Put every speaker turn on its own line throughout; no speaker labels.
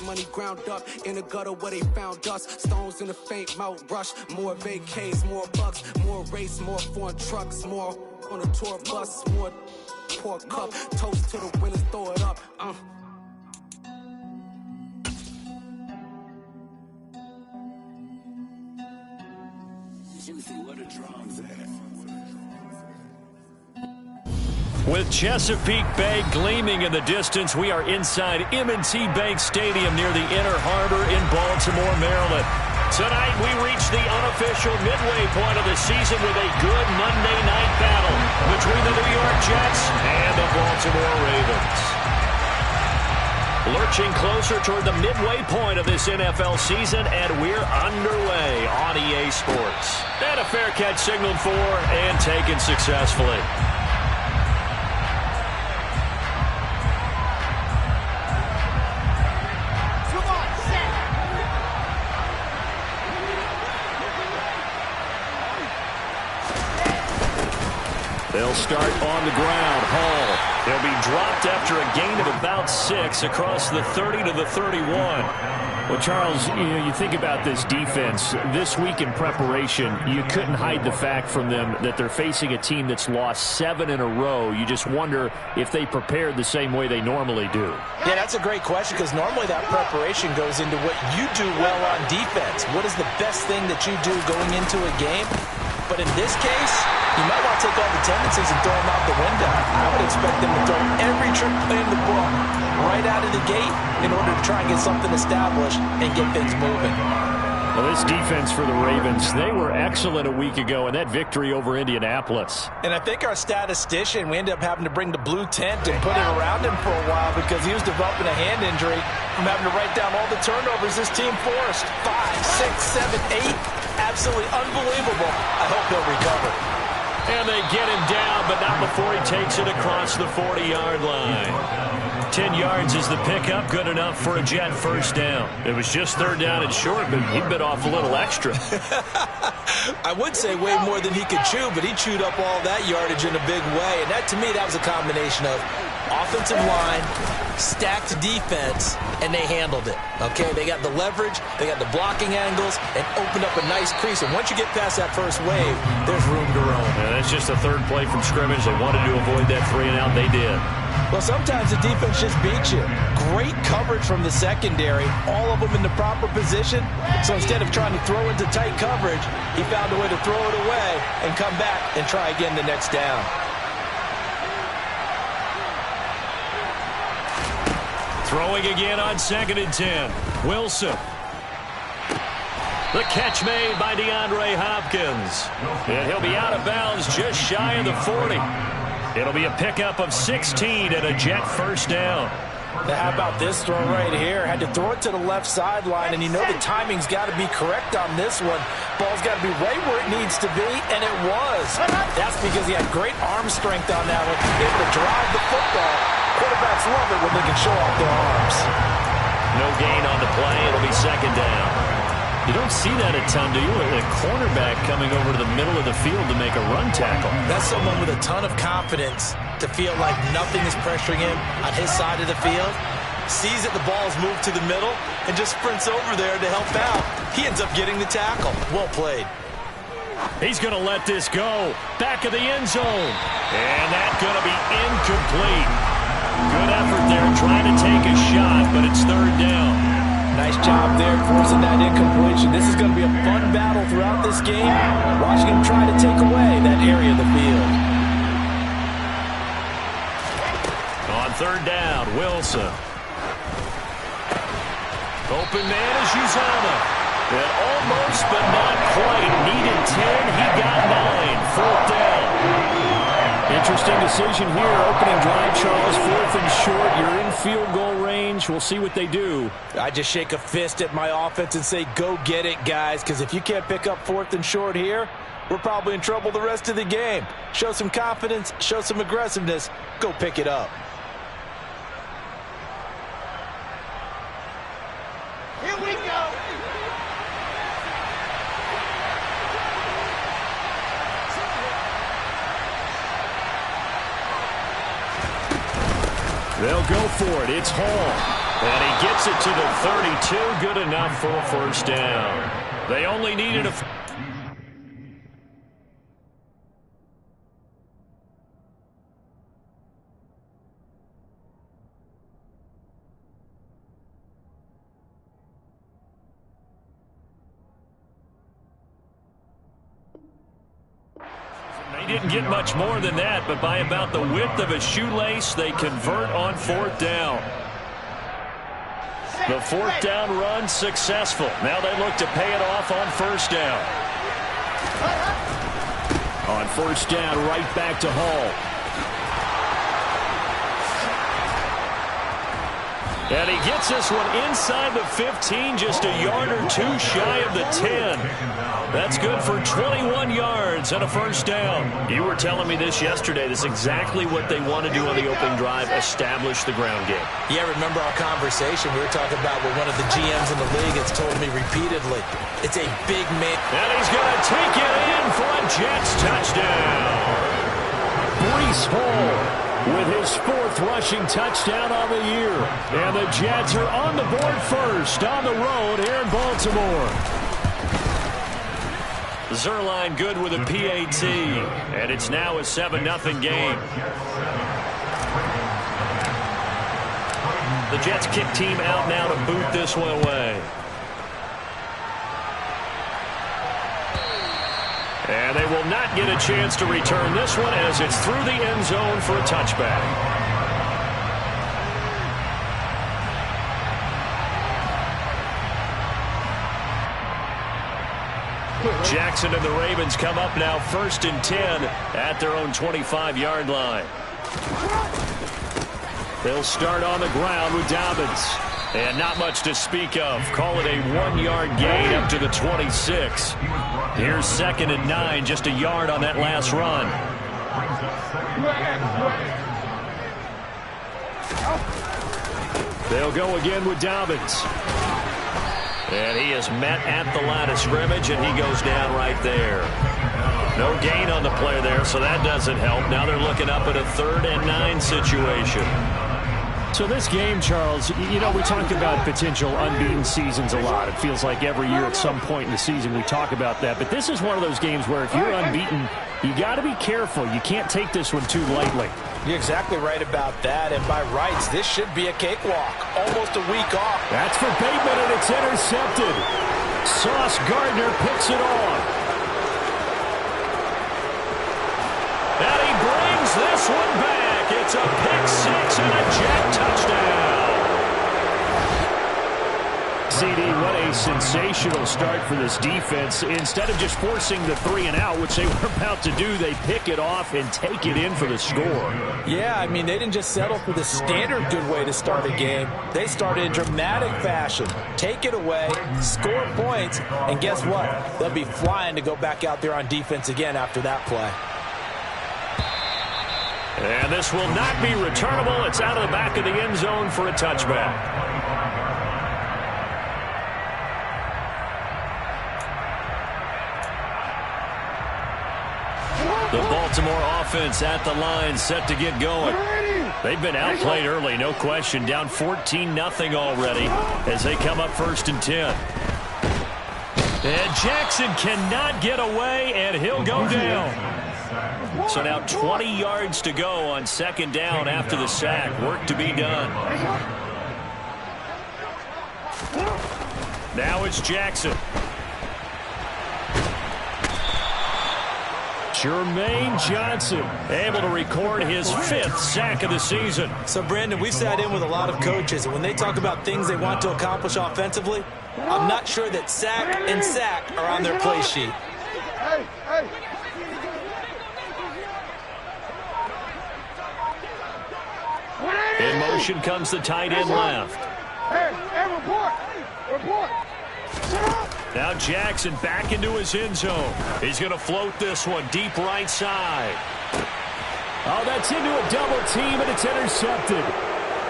money ground up in the gutter where they found us. Stones in the faint mouth rush. More vacays, more bucks, more race, more foreign trucks, more on a tour bus, more pork cup. Toast to the winners, throw it up.
With Chesapeake Bay gleaming in the distance, we are inside M&T Bank Stadium near the Inner Harbor in Baltimore, Maryland. Tonight, we reach the unofficial midway point of the season with a good Monday night battle between the New York Jets and the Baltimore Ravens. Lurching closer toward the midway point of this NFL season, and we're underway on EA Sports. And a fair catch signaled for and taken successfully. They'll start on the ground. Hall. They'll be dropped after a gain of about 6 across the 30 to the 31.
Well, Charles, you think about this defense. This week in preparation, you couldn't hide the fact from them that they're facing a team that's lost 7 in a row. You just wonder if they prepared the same way they normally do.
Yeah, that's a great question because normally that preparation goes into what you do well on defense. What is the best thing that you do going into a game? But in this case, you might want to take all the tendencies and throw them out the window. I would expect them to throw every trick play in the book right out of the gate in order to try and get something established and get things moving.
Well, this defense for the Ravens, they were excellent a week ago in that victory over Indianapolis.
And I think our statistician, we ended up having to bring the blue tent and put it around him for a while because he was developing a hand injury from having to write down all the turnovers this team forced. 5, 6, 7, 8. Absolutely unbelievable. I hope he'll recover.
And they get him down, but not before he takes it across the 40-yard line. 10 yards is the pickup, good enough for a Jet first down. It was just third down and short, but he bit off a little extra.
I would say way more than he could chew, but he chewed up all that yardage in a big way. And that, to me, that was a combination of offensive line, stacked defense, and they handled it. Okay, they got the leverage, they got the blocking angles, and opened up a nice crease. And once you get past that first wave, there's room to roam.
Yeah, that's just the third play from scrimmage. They wanted to avoid that 3-and-out. They did.
Well, sometimes the defense just beats you. Great coverage from the secondary, all of them in the proper position. So instead of trying to throw into tight coverage, he found a way to throw it away and come back and try again the next down.
Throwing again on 2nd and 10. Wilson. The catch made by DeAndre Hopkins. And he'll be out of bounds just shy of the 40. It'll be a pickup of 16 and a Jet first down.
Now, how about this throw right here? Had to throw it to the left sideline, and you know the timing's got to be correct on this one. Ball's got to be right where it needs to be, and it was. That's because he had great arm strength on that one. Able to drive the football. Quarterbacks love it when they can show off their arms.
No gain on the play. It'll be 2nd down. You don't see that a ton, do you? A cornerback coming over to the middle of the field to make a run tackle.
That's someone with a ton of confidence to feel like nothing is pressuring him on his side of the field. Sees that the ball is moved to the middle and just sprints over there to help out. He ends up getting the tackle. Well played.
He's going to let this go. Back of the end zone. And that's going to be incomplete. Good effort there trying to take a shot, but it's 3rd down.
Nice job there forcing that incompletion. This is going to be a fun battle throughout this game. Watching him try to take away that area of the field.
On 3rd down, Wilson. Open man is Uzomah. And almost, but not quite. Needed 10, he got 9. 4th down.
Interesting decision here. Opening drive, Charles. 4th and short. You're in field goal range. We'll see what they do.
I just shake a fist at my offense and say, go get it, guys, because if you can't pick up 4th and short here, we're probably in trouble the rest of the game. Show some confidence, show some aggressiveness, go pick it up.
Here we go.
They'll go for it. It's Hall.
And he gets it to the 32. Good enough for a first down. They only needed a... They didn't get much more than that, but by about the width of a shoelace, they convert on fourth down. The fourth down run successful. Now they look to pay it off on first down. On first down, right back to Hall. And he gets this one inside the 15, just a yard or two shy of the 10. That's good for 21 yards and a first down. You were telling me this yesterday. This is exactly what they want to do on the opening drive, establish the ground game.
Yeah, remember our conversation? We were talking about what one of the GMs in the league has told me repeatedly. It's a big man.
And he's going to take it in for a Jets touchdown. Breece Hall with his fourth rushing touchdown on the year. And the Jets are on the board first on the road here in Baltimore. Zuerlein good with a PAT. And it's now a 7-0 game. The Jets kick team out now to boot this one away. And they will not get a chance to return this one as it's through the end zone for a touchback. Jackson and the Ravens come up now 1st and 10 at their own 25-yard line. They'll start on the ground with Dobbins. And not much to speak of. Call it a 1-yard gain up to the 26. Here's 2nd and 9, just a yard on that last run. They'll go again with Dobbins. And he is met at the line of scrimmage, and he goes down right there. No gain on the play there, so that doesn't help. Now they're looking up at a 3rd and 9 situation.
So this game, Charles, you know, we talk about potential unbeaten seasons a lot. It feels like every year at some point in the season we talk about that. But this is one of those games where if you're unbeaten, you got to be careful. You can't take this one too lightly.
You're exactly right about that. And by rights, this should be a cakewalk. Almost a week off.
That's for Bateman, and it's intercepted. Sauce Gardner picks it off.
And he brings this one back. It's a pick-6 and a Jet touchdown.
CD, what a sensational start for this defense. Instead of just forcing the 3-and-out, which they were about to do, they pick it off and take it in for the score.
Yeah, I mean, they didn't just settle for the standard good way to start a game. They started in dramatic fashion. Take it away, score points, and guess what? They'll be flying to go back out there on defense again after that play.
And this will not be returnable. It's out of the back of the end zone for a touchback. The Baltimore offense at the line, set to get going. They've been outplayed early, no question. Down 14-0 already as they come up 1st and 10. And Jackson cannot get away, and he'll go down. So now 20 yards to go on 2nd down after the sack. Work to be done. Now it's Jackson. Jermaine Johnson able to record his 5th sack of the season.
So, Brandon, we sat in with a lot of coaches, and when they talk about things they want to accomplish offensively, I'm not sure that sack and sack are on their play sheet.
Hey, hey.
In motion comes the tight end left.
Hey, report. Report.
Now Jackson back into his end zone. He's going to float this one deep right side.
Oh, that's into a double team, and it's intercepted.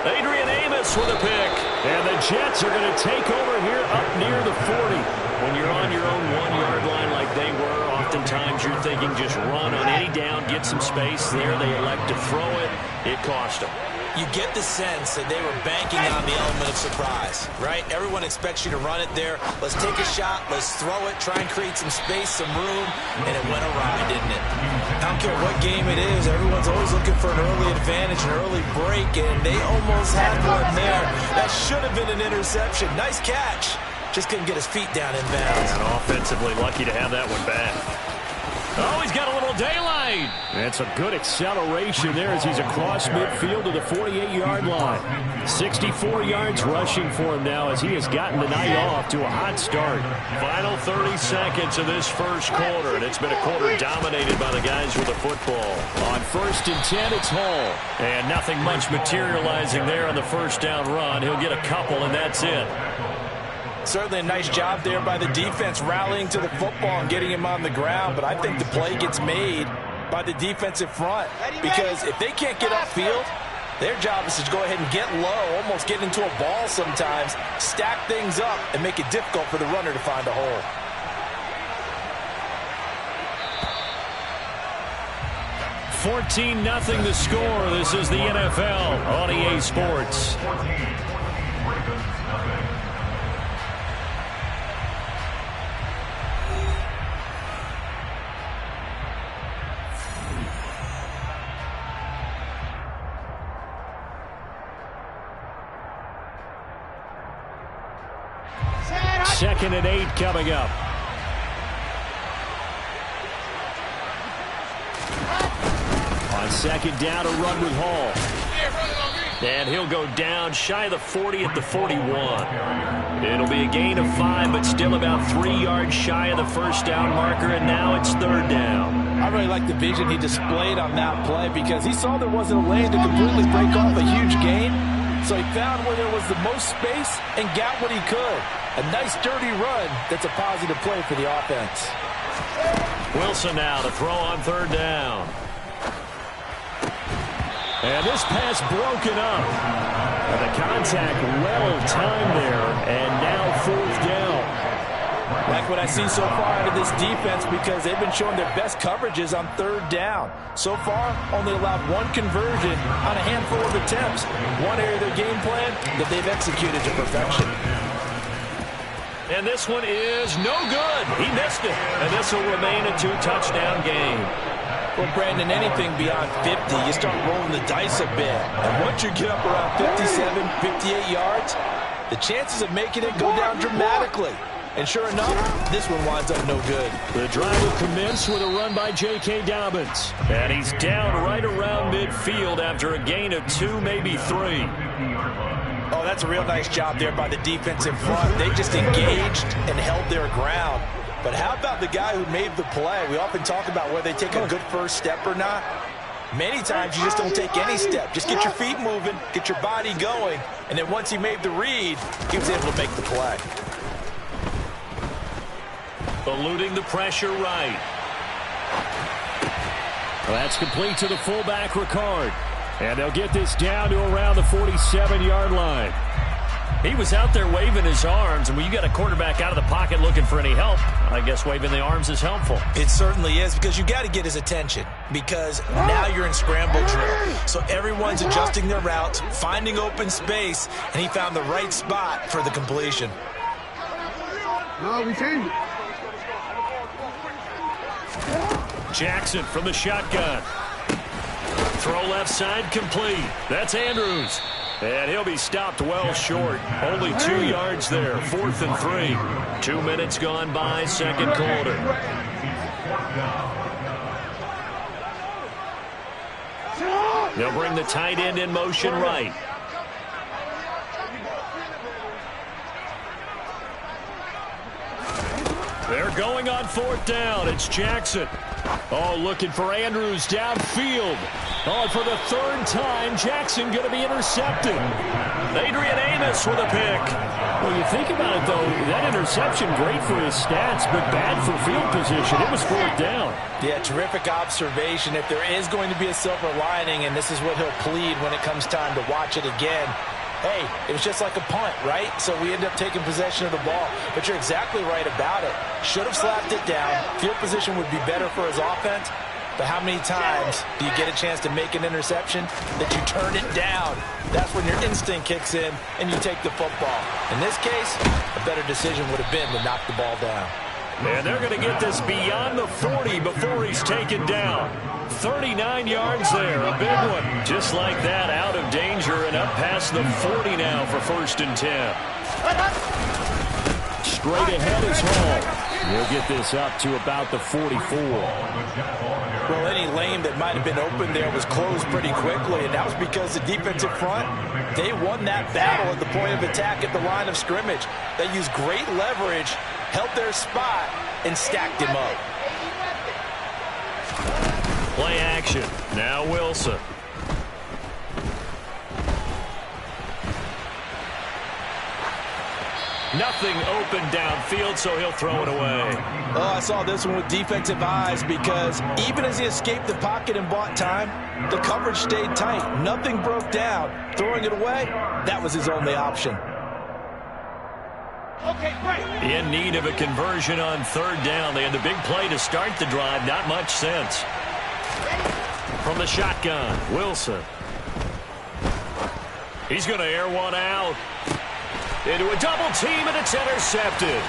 Adrian Amos with a pick.
And the Jets are going to take over here up near the 40.
When you're on your own 1-yard line like they were, oftentimes you're thinking just run on any down, get some space there. They elect to throw it. It cost them.
You get the sense that they were banking on the element of surprise, right? Everyone expects you to run it there. Let's take a shot. Let's throw it. Try and create some space, some room. And it went awry, didn't it? I don't care what game it is. Everyone's always looking for an early advantage, an early break. And they almost had one there. That should have been an interception. Nice catch. Just couldn't get his feet down in bounds.
And offensively lucky to have that one back. Oh, he's got a little daylight.
And some good acceleration there as he's across midfield to the 48-yard line. 64 yards rushing for him now as he has gotten the night off to a hot start.
Final 30 seconds of this first quarter, and it's been a quarter dominated by the guys with the football.
On 1st and 10, it's Hall.
And nothing much materializing there on the first down run. He'll get a couple, and that's it.
Certainly a nice job there by the defense rallying to the football and getting him on the ground, but I think the play gets made by the defensive front because if they can't get upfield, their job is to go ahead and get low, almost get into a ball sometimes, stack things up, and make it difficult for the runner to find a hole.
$14-0 the score. This is the NFL on EA Sports. Second and 8 coming up.
On second down, a run with Hall.
And he'll go down shy of the 40 at the 41. It'll be a gain of 5, but still about 3 yards shy of the first down marker, and now it's third down.
I really like the vision he displayed on that play because he saw there wasn't a lane to completely break off a huge gain. So he found where there was the most space and got what he could. A nice, dirty run that's a positive play for the offense.
Wilson now to throw on third down.
And this pass broken up. And the contact well-timed there, and now fourth down.
Like what I see so far out of this defense because they've been showing their best coverages on third down. So far, only allowed one conversion on a handful of attempts. One area of their game plan that they've executed to perfection.
And this one is no good. He missed it. And this will remain a 2-touchdown game.
Well, Brandon, anything beyond 50, you start rolling the dice a bit. And once you get up around 57, 58 yards, the chances of making it go down dramatically. And sure enough, this one winds up no good.
The drive will commence with a run by J.K. Dobbins.
And he's down right around midfield after a gain of 2, maybe 3.
Oh, that's a real nice job there by the defensive front. They just engaged and held their ground. But how about the guy who made the play? We often talk about whether they take a good first step or not. Many times you just don't take any step. Just get your feet moving, get your body going, and then once he made the read, he was able to make the play.
Eluding the pressure right.
Well, that's complete to the fullback, Ricard. And they'll get this down to around the 47-yard line.
He was out there waving his arms, and when you got a quarterback out of the pocket looking for any help, I guess waving the arms is helpful.
It certainly is because you got to get his attention because now you're in scramble drill. So everyone's adjusting their routes, finding open space, and he found the right spot for the completion.
No, we changed it.
Jackson from the shotgun. Throw left side complete. That's Andrews. And he'll be stopped well short. Only 2 yards there. 4th and 3. 2 minutes gone by, second quarter. They'll bring the tight end in motion right. They're going on 4th down. It's Jackson.
Oh, looking for Andrews downfield. Oh, and for the 3rd time, Jackson going to be intercepted.
Adrian Amos with a pick.
Well, you think about it, though, that interception, great for his stats, but bad for field position. It was 4th down.
Yeah, terrific observation. If there is going to be a silver lining, and this is what he'll plead when it comes time to watch it again, hey, it was just like a punt, right? So we end up taking possession of the ball. But you're exactly right about it. Should have slapped it down. Field position would be better for his offense. But how many times do you get a chance to make an interception that you turn it down? That's when your instinct kicks in and you take the football. In this case, a better decision would have been to knock the ball down.
And they're going to get this beyond the 40 before he's taken down. 39 yards there, a big one. Just like that, out of danger and up past the 40 now for 1st and 10.
Straight ahead is Hall. We'll get this up to about the 44.
Well, any lane that might have been open there was closed pretty quickly, and that was because the defensive front, they won that battle at the point of attack at the line of scrimmage. They used great leverage, held their spot, and stacked him up.
Play action. Now Wilson. Nothing open downfield, so he'll throw it away.
Oh, I saw this one with defensive eyes because even as he escaped the pocket and bought time, the coverage stayed tight. Nothing broke down. Throwing it away, that was his only option.
In need of a conversion on 3rd down. They had the big play to start the drive. Not much sense. From the shotgun, Wilson. He's going to air one out. Into a double team, and it's intercepted.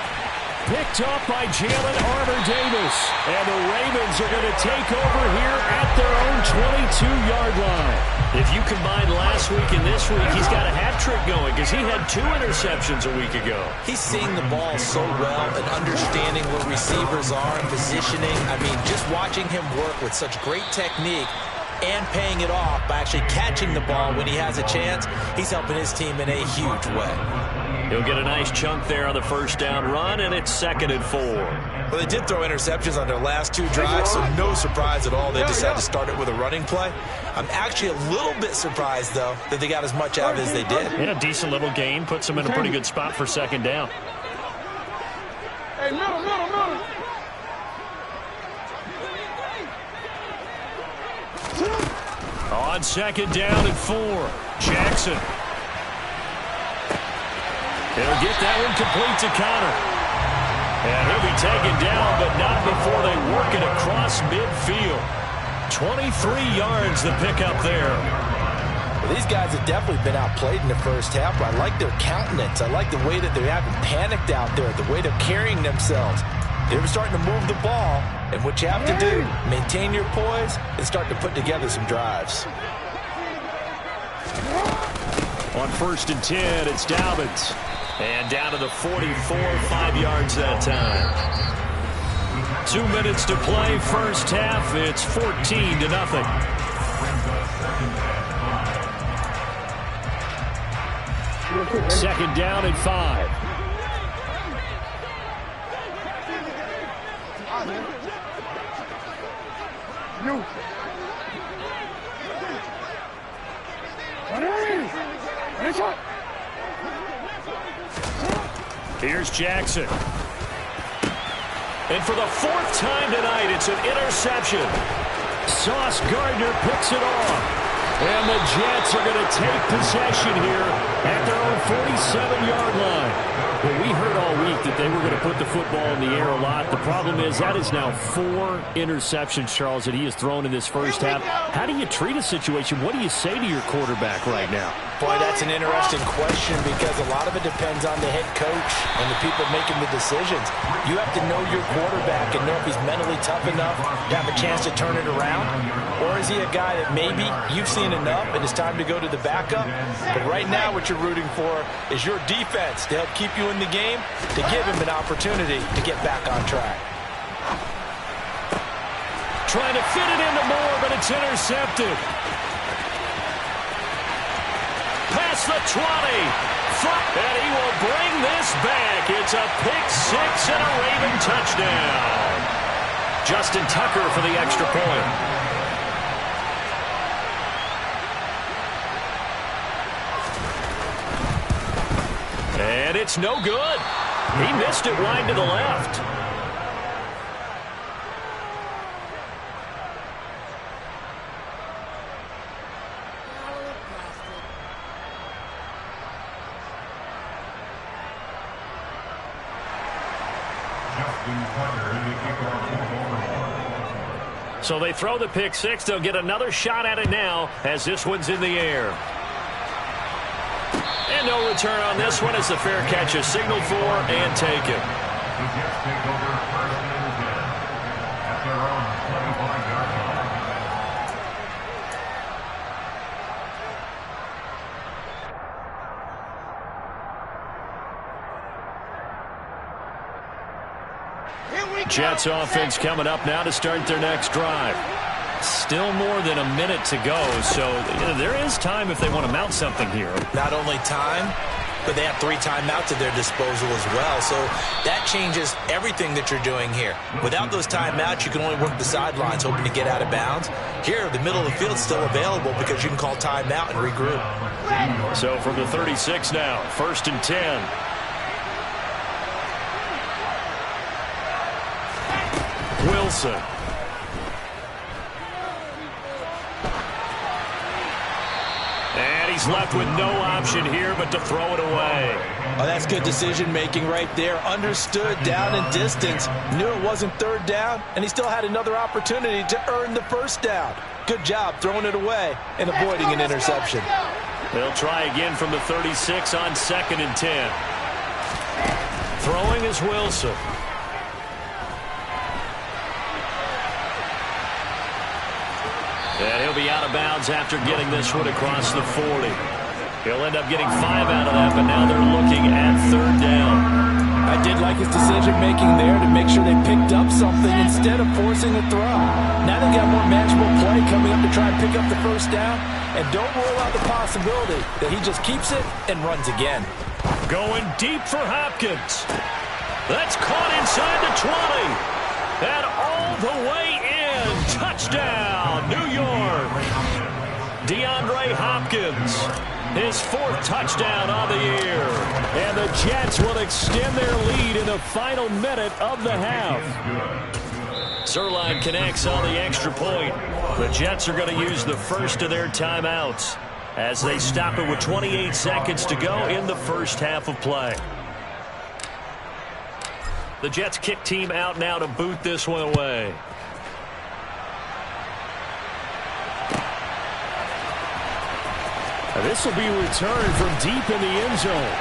Picked up by Jalen Armour-Davis. And the Ravens are going to take over here at their own 22-yard line.
If you combine last week and this week, he's got a hat trick going because he had 2 interceptions a week ago.
He's seeing the ball so well and understanding where receivers are and positioning. I mean, just watching him work with such great technique and paying it off by actually catching the ball when he has a chance, he's helping his team in a huge way.
He'll get a nice chunk there on the 1st down run, and it's 2nd and 4.
Well, they did throw interceptions on their last 2 drives, so no surprise at all they decided to start it with a running play. I'm actually a little bit surprised, though, that they got as much out as they did.
Yeah, decent little gain. Puts them in a pretty good spot for 2nd down.
Hey, middle.
On 2nd down and 4. Jackson. He'll get that one complete to Connor. And he'll be taken down, but not before they work it across midfield. 23 yards the pickup there.
Well, these guys have definitely been outplayed in the 1st half, but I like their countenance. I like the way that they haven't panicked out there, the way they're carrying themselves. They're starting to move the ball, and what you have to do, maintain your poise and start to put together some drives.
On 1st and 10, it's Dobbins. And down to the 44, 5 yards that time. 2 minutes to play, 1st half. It's 14-0.
2nd down and 5.
Here's Jackson. And for the 4th time tonight, it's an interception.
Sauce Gardner picks it off. And the Jets are going to take possession here at their own 47-yard line. Well, we heard all week that they were going to put the football in the air a lot. The problem is that is now 4 interceptions, Charles, that he has thrown in this 1st half. How do you treat a situation? What do you say to your quarterback right now?
Boy, that's an interesting question because a lot of it depends on the head coach and the people making the decisions. You have to know your quarterback and know if he's mentally tough enough to have a chance to turn it around. Or is he a guy that maybe you've seen enough and it's time to go to the backup? But right now what you're rooting for is your defense to help keep you in the game, to give him an opportunity to get back on track.
Trying to fit it into Moore, but it's intercepted. Past the 20. And he will bring this back. It's a pick-6 and a Raven touchdown. Justin Tucker for the extra point. And it's no good. He missed it wide to the left. So they throw the pick six. They'll get another shot at it now as this one's in the air. And no return on this one as the fair catch is signaled for and taken. Jets offense coming up now to start their next drive. Still more than a minute to go, so there is time if they want to mount something here.
Not only time, but they have 3 timeouts at their disposal as well, so that changes everything that you're doing here. Without those timeouts, you can only work the sidelines, hoping to get out of bounds. Here, the middle of the field is still available because you can call timeout and regroup.
So from the 36 now, 1st and 10. Wilson. And he's left with no option here but to throw it away.
Oh, that's good decision-making right there. Understood down and distance. Knew it wasn't 3rd down, and he still had another opportunity to earn the 1st down. Good job throwing it away and avoiding an interception.
They'll try again from the 36 on 2nd and 10. Throwing is Wilson. And he'll be out of bounds after getting this one across the 40. He'll end up getting 5 out of that, but now they're looking at 3rd down.
I did like his decision-making there to make sure they picked up something instead of forcing a throw. Now they got more manageable play coming up to try and pick up the 1st down, and don't rule out the possibility that he just keeps it and runs again.
Going deep for Hopkins. That's caught inside the 20. And all the way in. Touchdown, New York. DeAndre Hopkins, his 4th touchdown on the year. And the Jets will extend their lead in the final minute of the half. Zuerlein connects on the extra point. The Jets are going to use the first of their timeouts as they stop it with 28 seconds to go in the first half of play. The Jets kick team out now to boot this one away. This will be returned from deep in the end zone.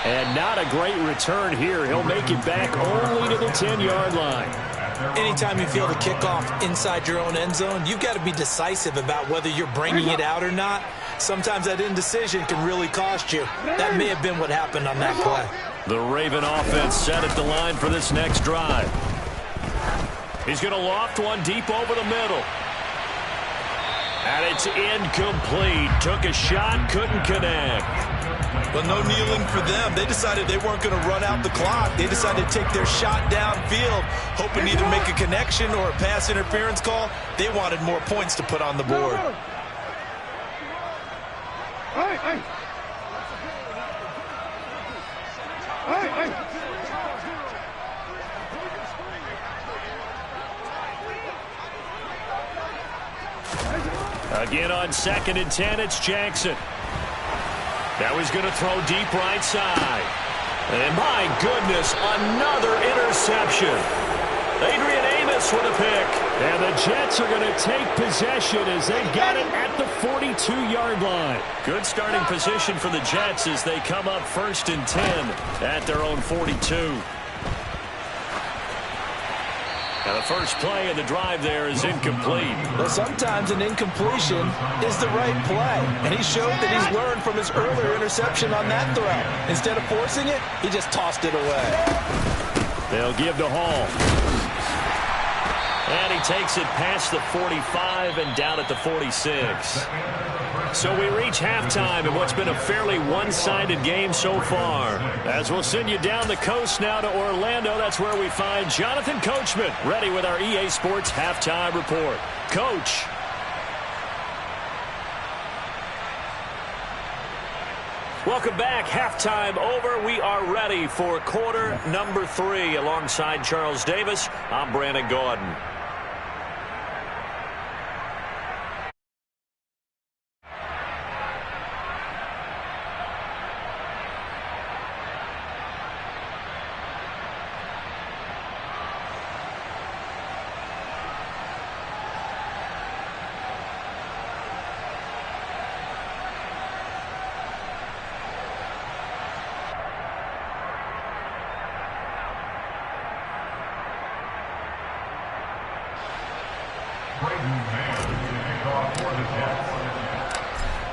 And not a great return here. He'll make it back only to the 10-yard line.
Anytime you feel the kickoff inside your own end zone, you've got to be decisive about whether you're bringing it out or not. Sometimes that indecision can really cost you. That may have been what happened on that play.
The Raven offense set at the line for this next drive. He's going to loft one deep over the middle. And it's incomplete. Took a shot, couldn't connect.
Well, no kneeling for them. They decided they weren't going to run out the clock. They decided to take their shot downfield, hoping to either make a connection or a pass interference call. They wanted more points to put on the board.
Again on 2nd and 10, it's Jackson. Now he's going to throw deep right side. And my goodness, another interception. Adrian Amos with a pick. And the Jets are going to take possession as they got it at the 42-yard line. Good starting position for the Jets as they come up 1st and 10 at their own 42. Now the first play of the drive there is incomplete.
Well, sometimes an incompletion is the right play. And he showed that he's learned from his earlier interception on that throw. Instead of forcing it, he just tossed it away.
They'll give to Hall. And he takes it past the 45 and down at the 46. So we reach halftime in what's been a fairly one-sided game so far. As we'll send you down the coast now to Orlando, that's where we find Jonathan Coachman ready with our EA Sports Halftime Report. Coach. Welcome back. Halftime over. We are ready for quarter number 3. Alongside Charles Davis, I'm Brandon Gaudin.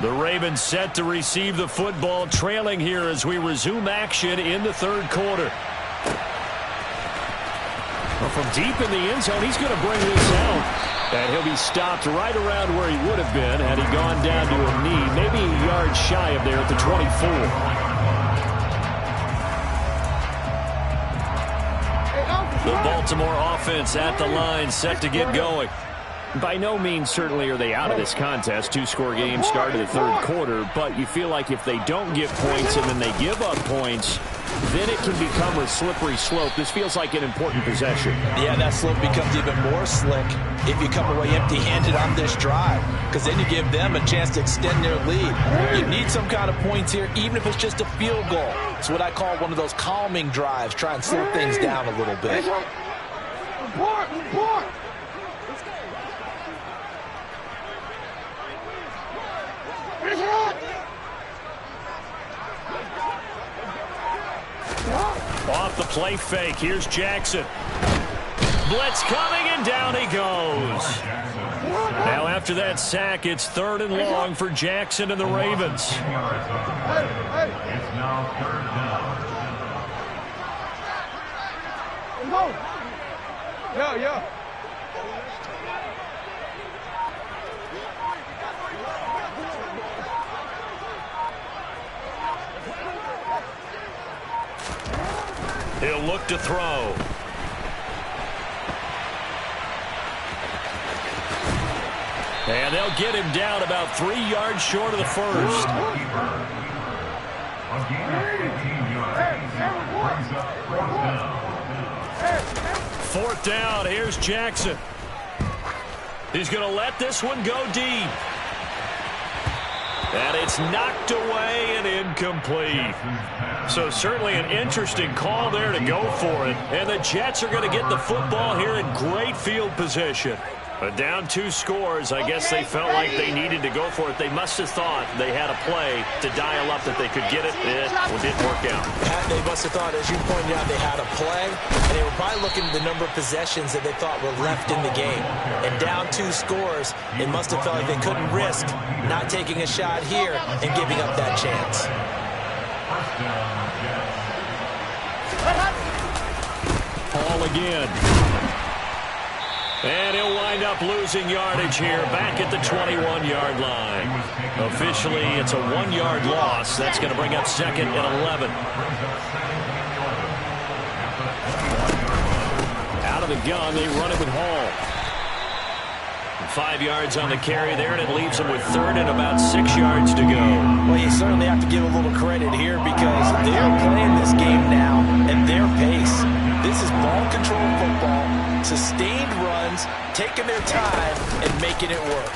The Ravens set to receive the football, trailing here as we resume action in the third quarter. Well, from deep in the end zone, he's going to bring this out. And he'll be stopped right around where he would have been had he gone down to a knee, maybe a yard shy of there at the 24. The Baltimore offense at the line, set to get going. By no means, certainly, are they out of this contest. Two-score game start of the third quarter, but you feel like if they don't get points and then they give up points, then it can become a slippery slope. This feels like an important possession.
Yeah, that slope becomes even more slick if you come away empty-handed on this drive, because then you give them a chance to extend their lead. You need some kind of points here, even if it's just a field goal. It's what I call one of those calming drives. Try and slow things down a little bit.
Off the play fake, here's Jackson. Blitz coming, and down he goes. Now after that sack, it's 3rd and long for Jackson and the Ravens.
It's now 3rd down.
Yeah.
He'll look to throw. And they'll get him down about 3 yards short of the first.
A gain of 15 yards brings up 4th down.
4th down, here's Jackson. He's going to let this one go deep. And it's knocked away and incomplete. So certainly an interesting call there to go for it. And the Jets are going to get the football here in great field position. But down 2 scores, I guess they felt like they needed to go for it. They must have thought they had a play to dial up that they could get it. It didn't work out.
Pat, they must have thought, as you pointed out, they had a play. And they were probably looking at the number of possessions that they thought were left in the game. And down 2 scores, they must have felt like they couldn't risk not taking a shot here and giving up that chance.
Paul again. And he'll wind up losing yardage here back at the 21-yard line. Officially, it's a 1-yard loss. That's going to bring up 2nd and 11. Out of the gun, they run it with Hall. 5 yards on the carry there, and it leaves them with 3rd and about 6 yards to go.
Well, you certainly have to give a little credit here because they are playing this game now at their pace. This is ball control football, sustained runs, taking their time, and making it work.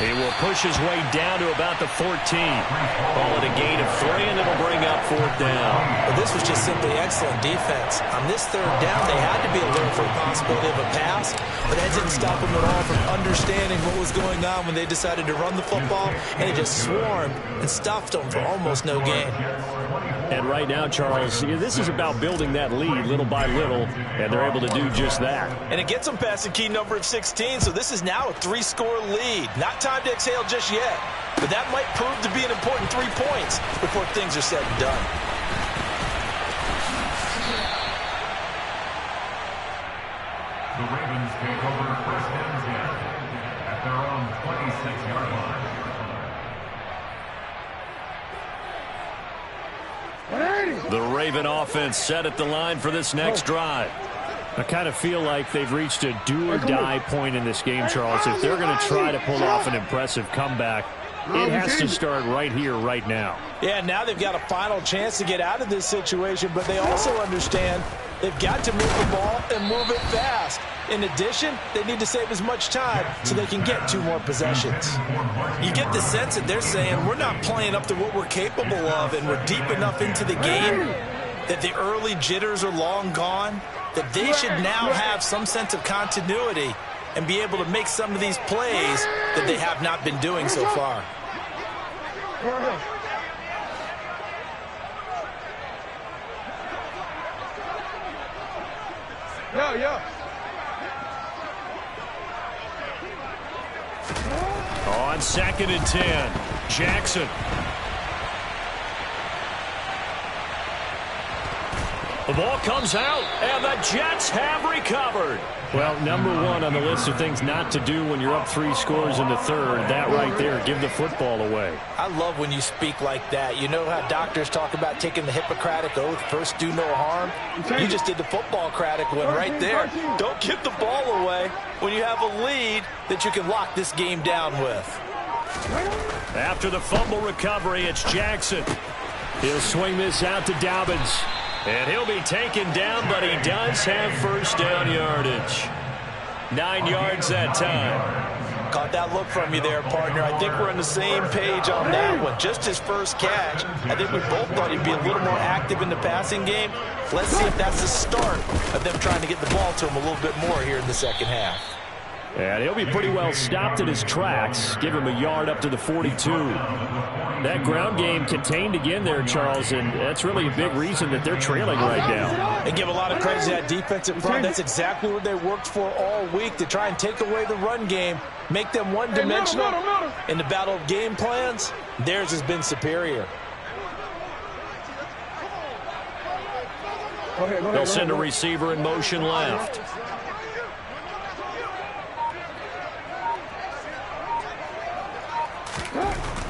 He will push his way down to about the 14. Call it a gain of 3, and it'll bring up 4th down.
Well, this was just simply excellent defense. On this 3rd down, they had to be alert for the possibility of a pass, but that didn't stop them at all from understanding what was going on when they decided to run the football, and they just swarmed and stuffed them for almost no gain.
And right now, Charles, this is about building that lead little by little, and they're able to do just that.
And it gets them past the key number of 16, so this is now a 3-score lead. Not time to exhale just yet, but that might prove to be an important 3 points before things are said and done.
The Ravens take over 1st and 10 at their own 26-yard line.
The Raven offense set at the line for this next drive. I kind of feel like they've reached a do-or-die point in this game, Charles. If they're going to try to pull off an impressive comeback, it has to start right here, right now.
Yeah, now they've got a final chance to get out of this situation, but they also understand they've got to move the ball and move it fast. In addition, they need to save as much time so they can get 2 more possessions. You get the sense that they're saying we're not playing up to what we're capable of, and we're deep enough into the game that the early jitters are long gone, that they should now have some sense of continuity and be able to make some of these plays that they have not been doing so far.
On 2nd and 10, Jackson. The ball comes out, and the Jets have recovered.
Well, number one on the list of things not to do when you're up 3 scores in the third, that right there, give the football away.
I love when you speak like that. You know how doctors talk about taking the Hippocratic Oath, first do no harm? You just did the football-cratic one right there. Don't give the ball away when you have a lead that you can lock this game down with.
After the fumble recovery, it's Jackson.
He'll swing this out to Dobbins.
And he'll be taken down, but he does have first down yardage. 9 yards that time.
Caught that look from you there, partner. I think we're on the same page on that one. Just his first catch. I think we both thought he'd be a little more active in the passing game. Let's see if that's the start of them trying to get the ball to him a little bit more here in the second half.
And he'll be pretty well stopped in his tracks. Give him a yard up to the 42. That ground game contained again there, Charles, and that's really a big reason that they're trailing right now.
They give a lot of credit to that defensive front. That's exactly what they worked for all week, to try and take away the run game, make them one-dimensional. In the battle of game plans, theirs has been superior.
They'll send a receiver in motion left.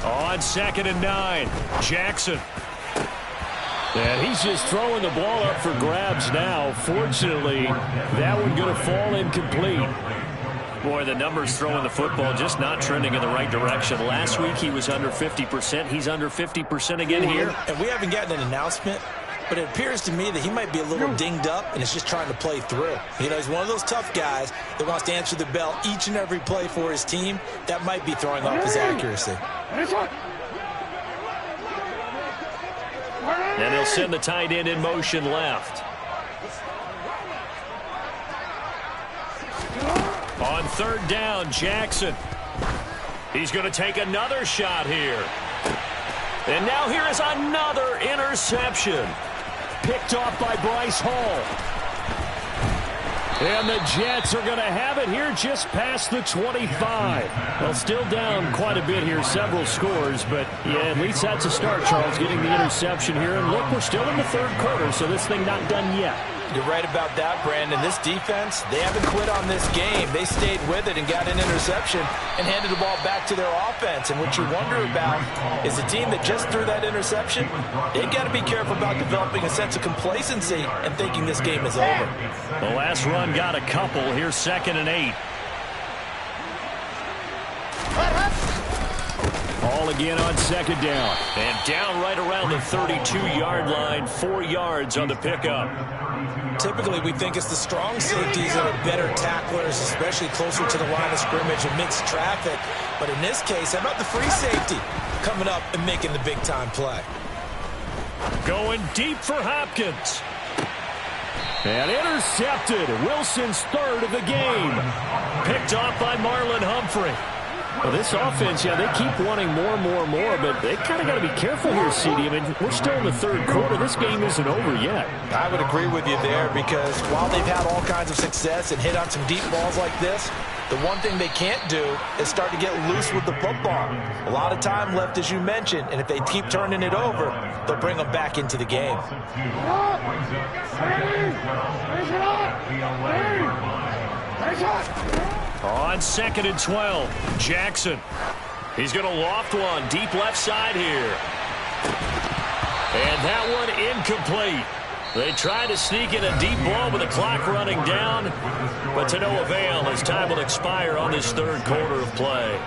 On 2nd and 9, Jackson.
And he's just throwing the ball up for grabs now. Fortunately, that one going to fall incomplete.
Boy, the numbers throwing the football just not trending in the right direction. Last week he was under 50%. He's under 50% again here.
And we haven't gotten an announcement, but it appears to me that he might be a little dinged up and is just trying to play through. You know, he's one of those tough guys that wants to answer the bell each and every play for his team. That might be throwing off his accuracy.
And he'll send the tight end in motion left. On 3rd down, Jackson. He's going to take another shot here. And now here is another interception.
Picked off by Bryce Hall. And the Jets are going to have it here just past the 25. Well, still down quite a bit here, several scores, but yeah, at least that's a start, Charles, getting the interception here. And look, we're still in the 3rd quarter, so this thing not done yet.
You're right about that, Brandon. This defense, they haven't quit on this game. They stayed with it and got an interception and handed the ball back to their offense. And what you wonder about is the team that just threw that interception, they've got to be careful about developing a sense of complacency and thinking this game is over.
The last run got a couple. Here's 2nd and 8.
Ball again on 2nd down.
And down right around the 32-yard line, 4 yards on the pickup.
Typically, we think it's the strong safeties that are better tacklers, especially closer to the line of scrimmage amidst traffic. But in this case, how about the free safety coming up and making the big-time play?
Going deep for Hopkins.
And intercepted. Wilson's 3rd of the game.
Picked off by Marlon Humphrey.
Well, this offense, yeah, they keep wanting more, but they kind of got to be careful here, CD. I mean, we're still in the 3rd quarter. This game isn't over yet.
I would agree with you there, because while they've had all kinds of success and hit on some deep balls like this, the one thing they can't do is start to get loose with the football. A lot of time left, as you mentioned, and if they keep turning it over, they'll bring them back into the game.
On 2nd and 12, Jackson. He's going to loft one deep left side here. And that one incomplete. They tried to sneak in a deep ball with the clock running down, but to no avail as time will expire on this 3rd quarter of play.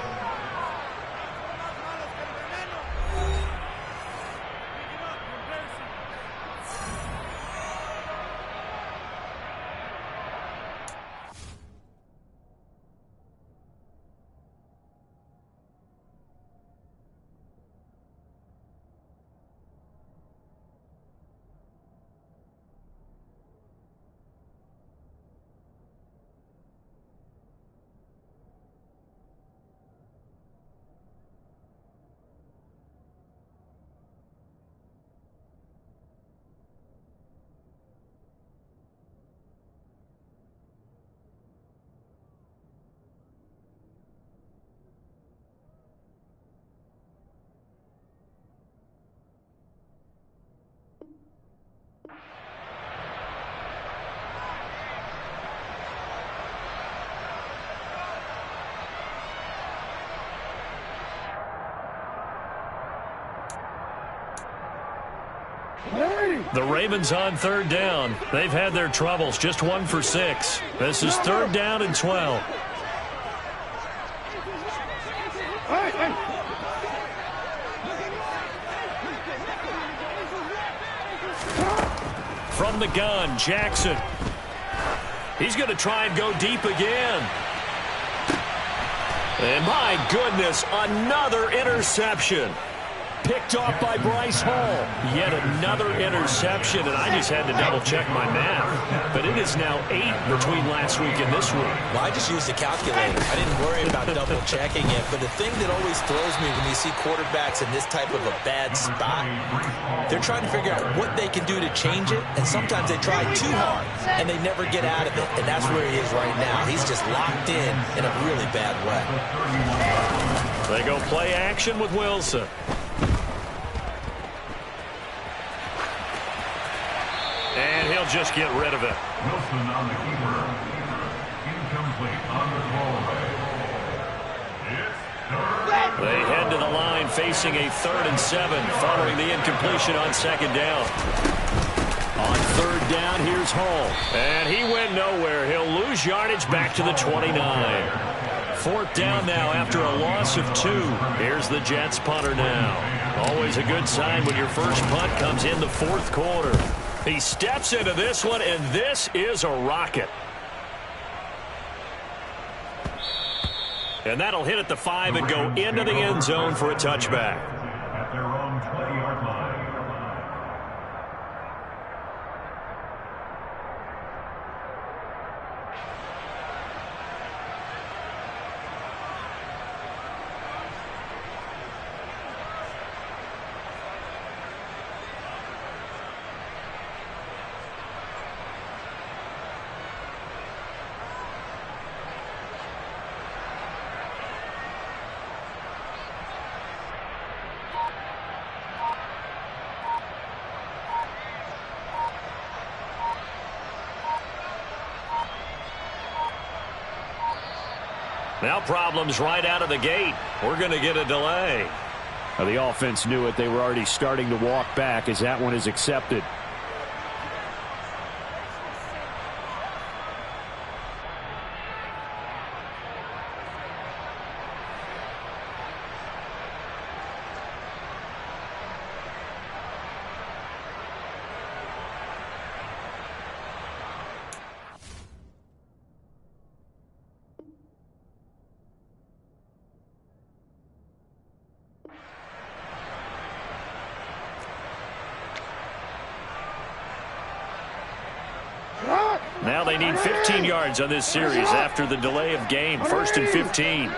The Ravens on third down. They've had their troubles, just 1 for 6. This is 3rd down and 12. From the gun, Jackson. He's going to try and go deep again. And my goodness, another interception. Picked off by Bryce Hall. Yet another interception, and I just had to double-check my math. But it is now 8 between last week and this week.
Well, I just used a calculator. I didn't worry about double-checking it. But the thing that always throws me when you see quarterbacks in this type of a bad spot, they're trying to figure out what they can do to change it, and sometimes they try too hard, and they never get out of it. And that's where he is right now. He's just locked in a really bad way.
They go play action with Wilson. And he'll just get rid of it.
Wilson on the keeper. Incomplete on the throwaway. It's third.
They head to the line facing a 3rd and 7 following the incompletion on 2nd down. On 3rd down, here's Hall. And he went nowhere. He'll lose yardage back to the 29. 4th down now after a loss of 2. Here's the Jets punter now. Always a good sign when your first punt comes in the 4th quarter. He steps into this one, and this is a rocket. And that'll hit at the 5 and go into the end zone for a touchback.
At their own 20-yard line.
Now problems right out of the gate. We're going to get a delay.
Well, the offense knew it. They were already starting to walk back as that one is accepted.
Now they need 15 yards on this series after the delay of game. 1st and 15.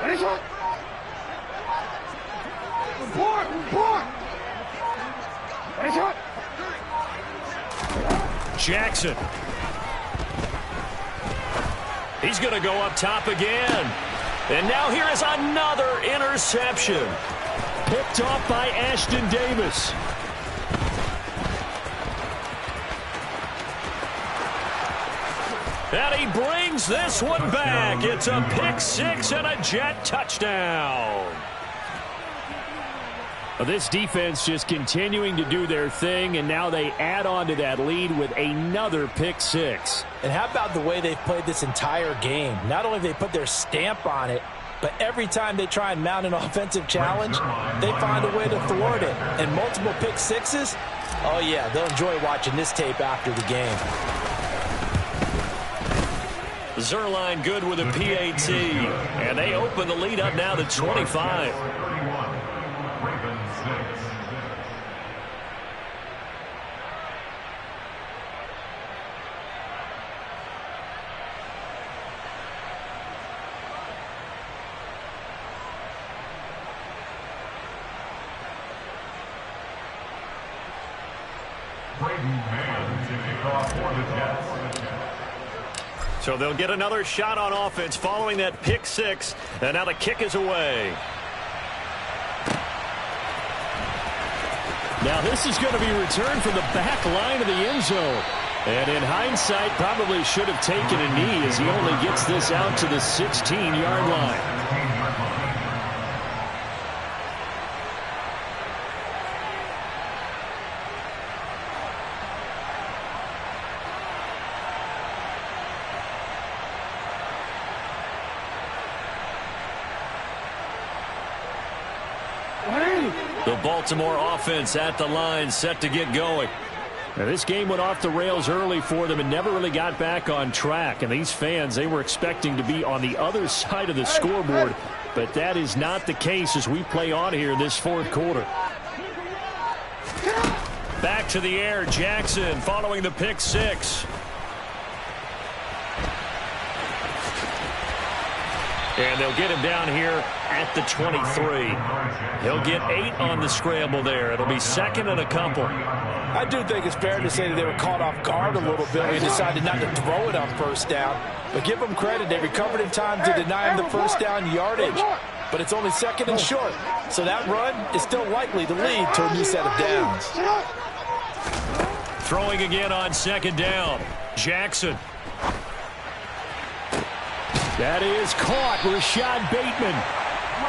Jackson. He's going to go up top again. And now here is another interception. Picked off by Ashton Davis. And he brings this one back. It's a pick 6 and a Jet touchdown.
Well, this defense just continuing to do their thing, and now they add on to that lead with another pick 6.
And how about the way they've played this entire game? Not only have they put their stamp on it, but every time they try and mount an offensive challenge, they find a way to thwart it. And multiple pick 6s, oh yeah, they'll enjoy watching this tape after the game.
Zuerlein good with a PAT. And they open the lead up now to 25. So they'll get another shot on offense following that pick 6. And now the kick is away.
Now this is going to be returned from the back line of the end zone. And in hindsight, probably should have taken a knee as he only gets this out to the 16-yard line.
Baltimore offense at the line, set to get going.
Now, this game went off the rails early for them and never really got back on track. And these fans, they were expecting to be on the other side of the scoreboard. But that is not the case as we play on here this fourth quarter.
Back to the air, Jackson following the pick six. And they'll get him down here at the 23. He'll get 8 on the scramble there. It'll be second and a couple.
I do think it's fair to say that they were caught off guard a little bit and decided not to throw it on first down. But give them credit. They recovered in time to deny him the first down yardage. But it's only second and short. So that run is still likely to lead to a new set of downs.
Throwing again on second down. Jackson.
That is caught. Rashad Bateman.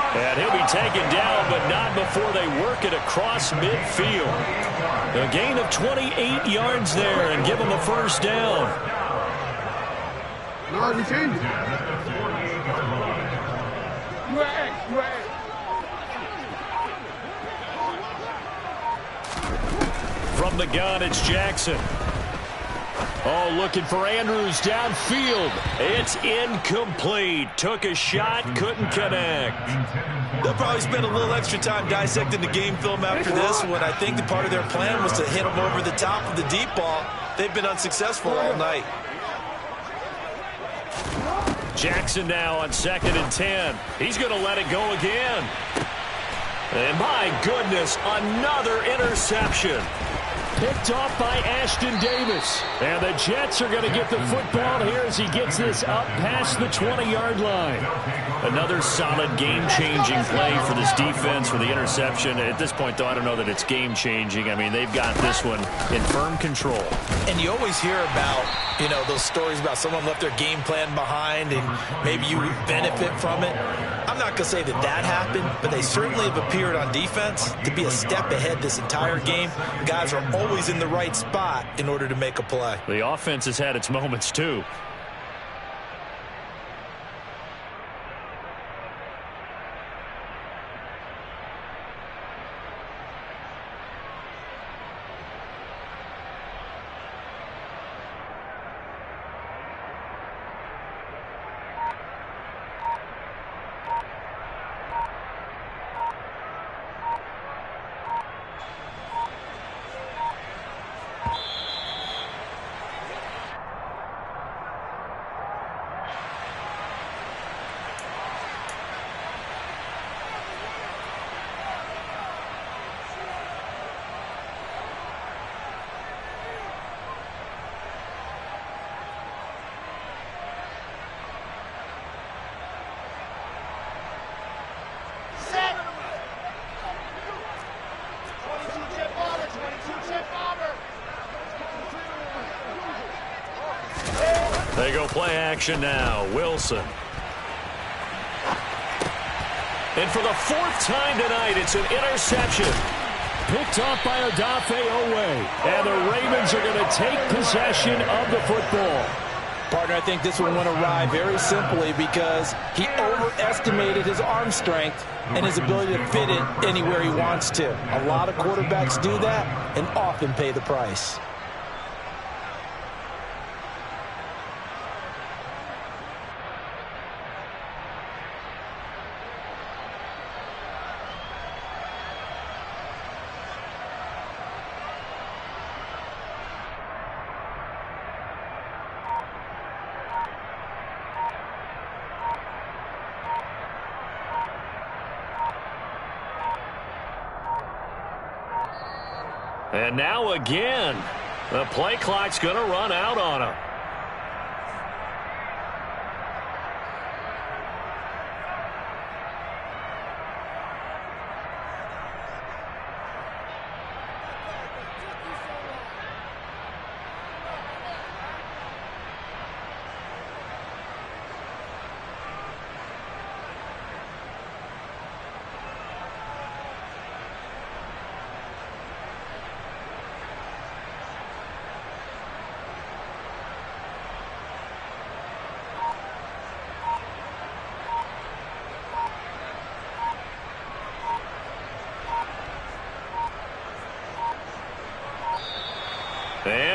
And he'll be taken down, but not before they work it across midfield. A gain of 28 yards there and give them a first down.
No, we changed it.
From the gun, it's Jackson. Oh, looking for Andrews downfield. It's incomplete. Took a shot, couldn't connect.
They'll probably spend a little extra time dissecting the game film after this one. I think the part of their plan was to hit them over the top of the deep ball. They've been unsuccessful all night.
Jackson now on second and 10. He's going to let it go again. And my goodness, another interception.
Picked off by Ashton Davis. And the Jets are going to get the football here as he gets this up past the 20-yard line.
Another solid game-changing play for this defense for the interception. At this point, though, I don't know that it's game-changing. I mean, they've got this one in firm control.
And you always hear about, those stories about someone left their game plan behind and maybe you benefit from it. I'm not going to say that happened, but they certainly have appeared on defense to be a step ahead this entire game. Guys are always in the right spot in order to make a play.
The offense has had its moments, too. They go play action now. Wilson. And for the fourth time tonight, it's an interception.
Picked off by Odafe Owe. And the Ravens are going to take possession of the football.
Partner, I think this one went awry very simply because he overestimated his arm strength and his ability to fit it anywhere he wants to. A lot of quarterbacks do that and often pay the price.
And now again, the play clock's going to run out on him.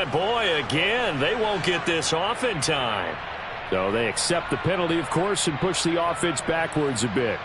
And boy, again, they won't get this off in time.
So they accept the penalty, of course, and push the offense backwards a bit.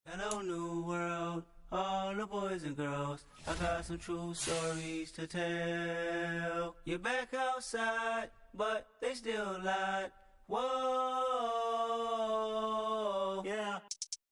Hello, new world, all the boys and girls. I got some true stories to tell. You're back outside, but they still lied. Whoa, yeah.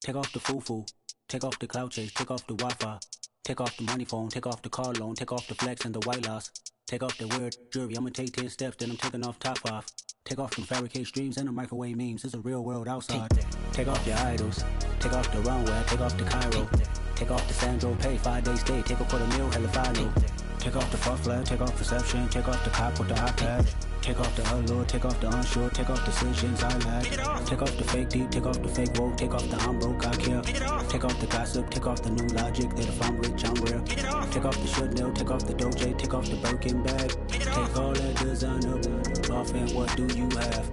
Take off the foo-foo, take off the cloud chase, take off the Wi-Fi, take off the money phone, take off the car loan, take off the flex and the white loss. Take off the weird jewelry, I'ma take 10 steps, then I'm taking off top 5. Take off them fabricate streams and the microwave memes, it's a real world outside. Take off your idols, take off the runway, take off the Cairo. Take off the Sandro pay, 5-day stay, take a $250,000, hella final. Take off the fuck flag, take off perception, take off the cop with the iPad. Take off the allure, take off the unsure, take off decisions I lack. Take off the fake deep, take off the fake woke, take off the I'm broke, I care. Take off the gossip, take off the new logic, that if I'm rich, I'm real. Take off the Chanel, take off the Doja, take off the Birkin bag. Take all that designer off and what do you have?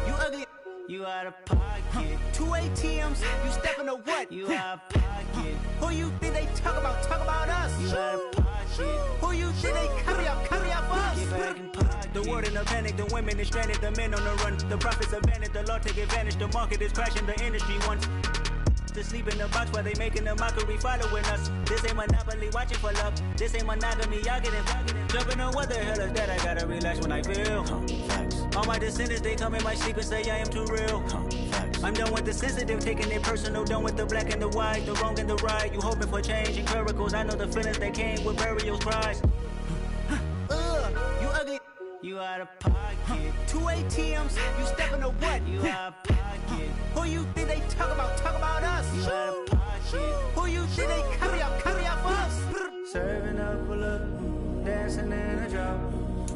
You ugly. You out of pocket. 2 ATMs, you stepping or what? You out of pocket. Who you think they talk about? Talk about us. You out of pocket. Who you think they carry up for us? Get back in pocket. The world in a panic, the women is stranded, the men on the run. The profits abandoned, the law take advantage. The market is crashing, the industry wants to sleep in the box while they making a mockery following us. This ain't Monopoly, watching for love. This ain't monogamy, y'all getting jumping on what the hell is that? I gotta relax when I feel. All my descendants, they come in my sleep and say I am too real. I'm done with the sensitive, taking it personal. Done with the black and the white, the wrong and the right. You hoping for change and miracles. I know the feelings that came with burials, cries. You ugly. You out of pocket. 2 ATMs, you stepping or what? You out of pocket. Who you think they talk about? Talk about us. You out of pocket. Who you think they carry up for us? Serving up a look, dancing in a drop.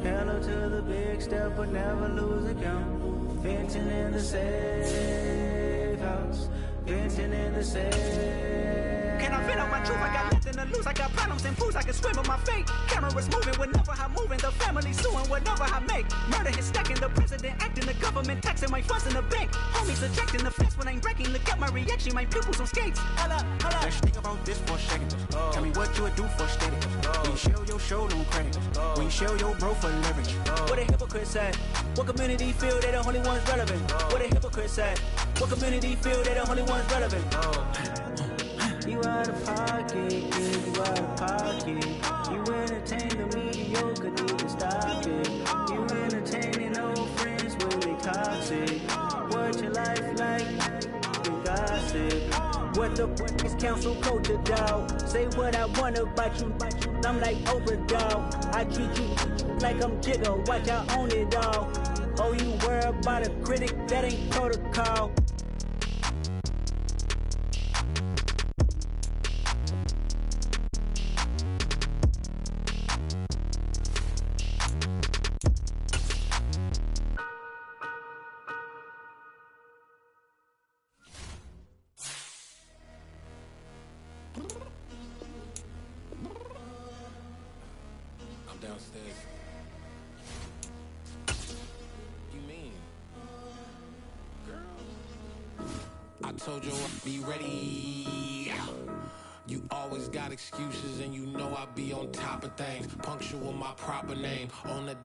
Hello to the big step, but never lose a count. Venting in the safe house. Venting in the safe. Can I vent out my truth? I got nothing to lose. I got problems and fools. I can swim with my fate. Cameras moving whenever I'm moving. The family suing whatever I make. Murder is stacking. The president acting. The government taxing my funds in the bank. Homies ejecting the fence when I'm breaking. Look at my reaction. My pupils on skates. Holla, holla.
Let's think about this for a second. Tell me what you would do for status. When you show your show, no credit. When you show your bro for leverage.
What a hypocrite said. What community feel they the only ones relevant? What a hypocrite said. What community feel they the only ones relevant? You out of pocket, yeah, you out of pocket. You entertain the mediocre, need to stop it. You entertaining old friends when they toxic. What your life like? You gossip. What the fuck is council culture, dog? Say what I want about you. I'm like Oprah, dog. I treat you like I'm Jigga. Watch I own it all. Oh, you worry about a critic? That ain't protocol.
Downstairs. You mean? Girl. I told you I'd be ready. You always got excuses and you know I be on top of things. Punctual my proper name. On the